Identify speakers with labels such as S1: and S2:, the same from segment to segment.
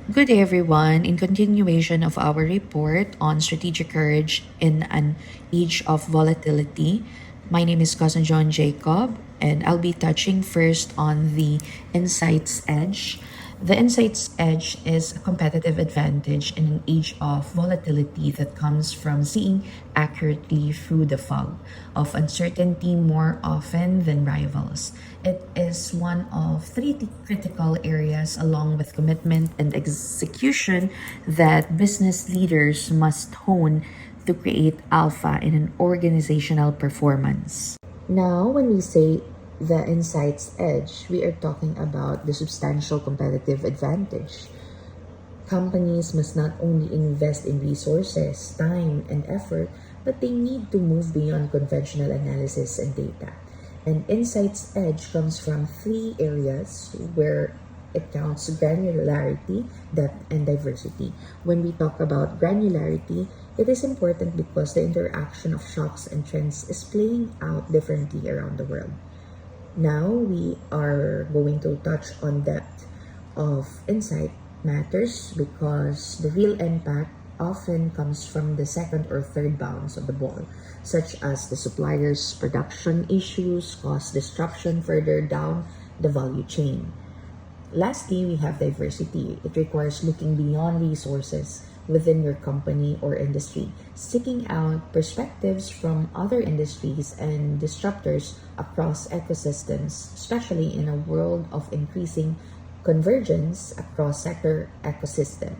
S1: Good day, everyone. In continuation of our report on strategic courage in an age of volatility, my name is Cousin John Jacob, and I'll be touching first on the insights edge. The insights edge is a competitive advantage in an age of volatility that comes from seeing accurately through the fog of uncertainty more often than rivals. It is one of three critical areas, along with commitment and execution, that business leaders must hone to create alpha in an organizational performance. Now, when we say the insights edge, we are talking about the substantial competitive advantage. Companies must not only invest in resources, time, and effort, but they need to move beyond conventional analysis and data. And Insight's edge comes from three areas where it counts granularity, depth, and diversity. When we talk about granularity, it is important because the interaction of shocks and trends is playing out differently around the world. Now we are going to touch on depth of insight matters because the real impact often comes from the second or third bounce of the ball, such as the supplier's production issues cause disruption further down the value chain. Lastly, we have diversity. It requires looking beyond resources within your company or industry, seeking out perspectives from other industries and disruptors across ecosystems, especially in a world of increasing convergence across sector ecosystem.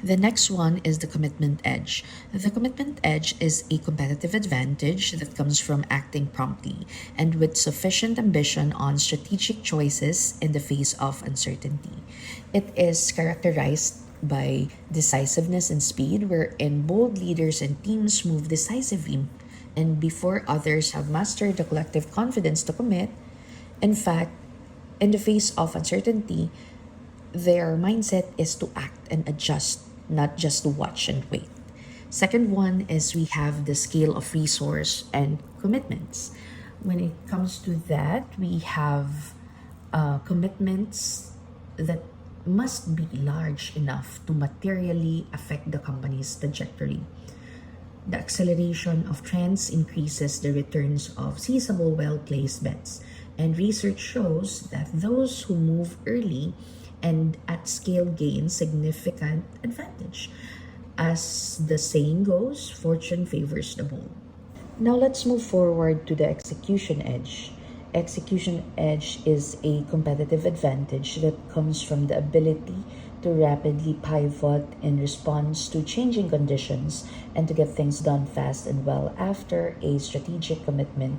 S1: The next one is the commitment edge. The commitment edge is a competitive advantage that comes from acting promptly and with sufficient ambition on strategic choices in the face of uncertainty. It is characterized by decisiveness and speed, wherein bold leaders and teams move decisively and before others have mastered the collective confidence to commit. In fact, in the face of uncertainty, their mindset is to act and adjust, not just to watch and wait. Second one is we have the scale of resource and commitments. When it comes to that, we have commitments that must be large enough to materially affect the company's trajectory. The acceleration of trends increases the returns of seizable, well placed bets. And research shows that those who move early and at scale gain significant advantage. As the saying goes, fortune favors the bold. Now let's move forward to the execution edge. Execution edge is a competitive advantage that comes from the ability to rapidly pivot in response to changing conditions and to get things done fast and well after a strategic commitment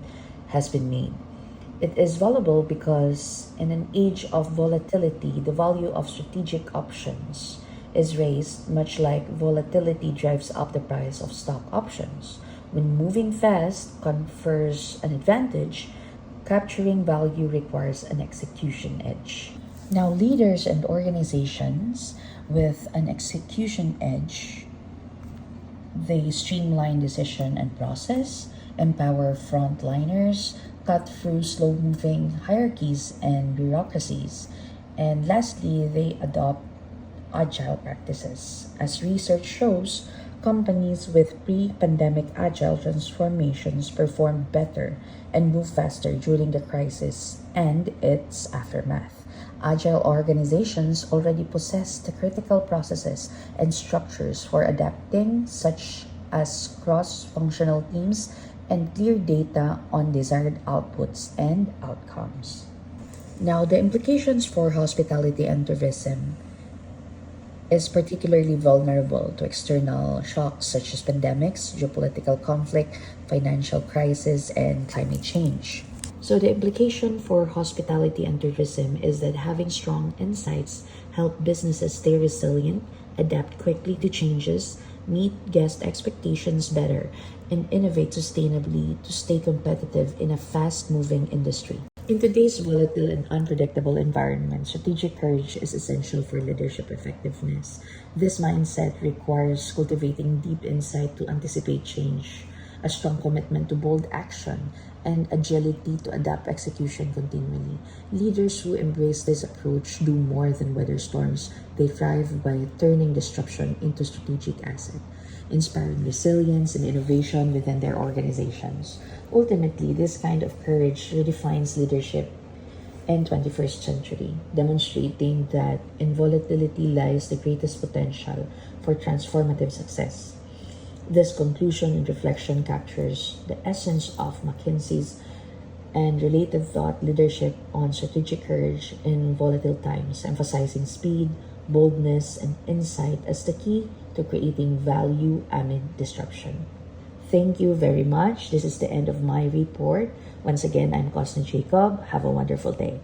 S1: has been made. It is valuable because in an age of volatility, the value of strategic options is raised, much like volatility drives up the price of stock options. When moving fast confers an advantage, capturing value requires an execution edge. Now, leaders and organizations with an execution edge, they streamline decision and process, empower frontliners, cut through slow moving hierarchies and bureaucracies, and lastly, they adopt agile practices. As research shows, companies with pre pandemic agile transformations performed better and moved faster during the crisis and its aftermath. Agile organizations already possess the critical processes and structures for adapting, such as cross functional teams and clear data on desired outputs and outcomes. Now, the implications for hospitality and tourism is particularly vulnerable to external shocks such as pandemics, geopolitical conflict, financial crisis, and climate change. So the implication for hospitality and tourism is that having strong insights help businesses stay resilient, adapt quickly to changes, meet guest expectations better, and innovate sustainably to stay competitive in a fast-moving industry. In today's volatile and unpredictable environment, strategic courage is essential for leadership effectiveness. This mindset requires cultivating deep insight to anticipate change, a strong commitment to bold action, and agility to adapt execution continually. Leaders who embrace this approach do more than weather storms. They thrive by turning disruption into strategic asset, inspiring resilience and innovation within their organizations. Ultimately, this kind of courage redefines leadership in 21st century, demonstrating that in volatility lies the greatest potential for transformative success. This conclusion and reflection captures the essence of McKinsey's and related thought leadership on strategic courage in volatile times, emphasizing speed, boldness, and insight as the key to creating value amid disruption. Thank you very much. This is the end of my report. Once again, I'm Costin Jacob. Have a wonderful day.